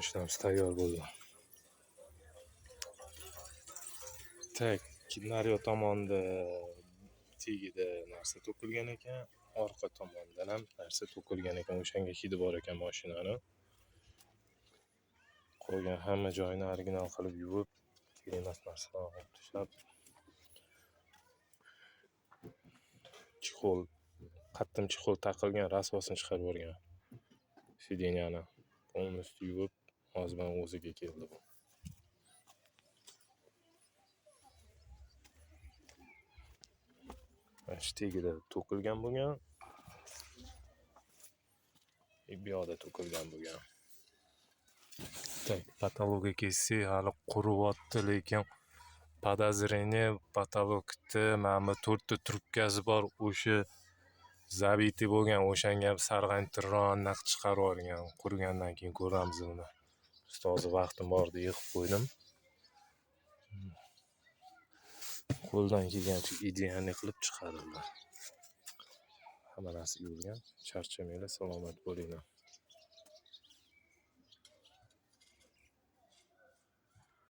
Mashinamiz tayyor bo'ldi. Tak, naryo tomonda tagida narsa to'kilgan ekan, orqa tomondan ham narsa to'kilgan ekan. O'shanga hidi bor ekan mashinani. Qolgan hamma joyini original qilib yuvib, kerak emas narsalarni olib tashlab, chexol, qattim chexol taqilgan rasvosini chiqarib yuborgan. Sideniyani полностью yuvib, hozir o'ziga keldi bu. Tagida to'kilgan bo'lgan. Bu yoqda to'kilgan bo'lgan. Tak, patologiya kelsak, hali quriyapti, lekin podozrение patologda mana bu 4 ta trubkasi bor, o'sha zabiti bo'lgan, o'shanga ham sarg'aytirib anaqa chiqarib yuborgan. Qurigandan keyin ko'ramiz buni. Hozir vaqtim borda yig'ib qo'ydim. Qo'ldan kelgancha idealni qilib chiqarildi. Hamma narsa yuvilgan. Charchamanglar, salomat bo'linglar.